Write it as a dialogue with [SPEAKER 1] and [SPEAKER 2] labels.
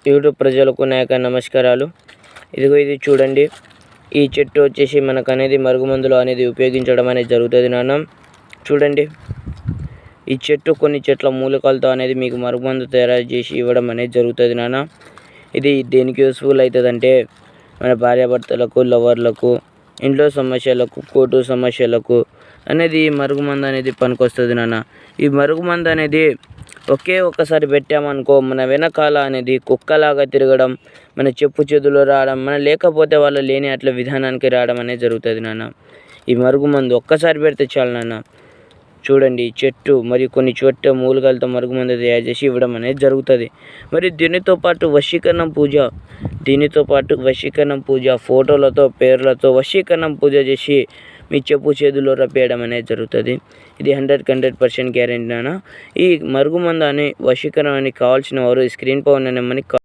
[SPEAKER 1] YouTube ప్రజలకు నా యొక్క నమస్కారాలు. ఇదిగో ఇది చూడండి, ఈ చెట్టు వచ్చేసి మనకు అనేది మరుగుమందులు అనేది ఉపయోగించడం అనేది జరుగుతుంది నాన్న. చూడండి, ఈ చెట్టు కొన్ని చెట్ల మూలికలతో అనేది మీకు మరుగుమందు తయారు చేసి ఇవ్వడం అనేది జరుగుతుంది నాన్న. ఇది దేనికి యూస్ఫుల్ అవుతుందంటే మన భార్యాభర్తలకు, లవర్లకు, ఇంట్లో సమస్యలకు, కోర్టు సమస్యలకు అనేది ఈ మరుగుమందు అనేది పనికొస్తుంది నాన్న. ఈ మరుగుమందు అనేది ఒక్కసారి పెట్టామనుకో మన వెనకాల అనేది కుక్కలాగా తిరగడం, మన చెప్పు చేతుల్లో రావడం, మన లేకపోతే వాళ్ళు లేని అట్లా విధానానికి రావడం అనేది జరుగుతుంది నాన్న. ఈ మరుగుమందు ఒక్కసారి పెడితే చాలు నాన్న. చూడండి, చెట్టు మరియు కొన్ని చోట్ల మూలికలతో మరుగుమందు తయారు చేసి ఇవ్వడం అనేది జరుగుతుంది. మరి దీనితో పాటు వశీకరణం పూజ ఫోటోలతో, పేర్లతో వశీకరణం పూజ చేసి మీ చెప్పు చేతుల్లో రప్పేయడం అనేది జరుగుతుంది. ఇది 100% గ్యారెంటీ నాన్న. ఈ మరుగుమందు అని వశీకరణానికి కావాల్సిన వారు స్క్రీన్ పై ఉన్న నెంబర్ని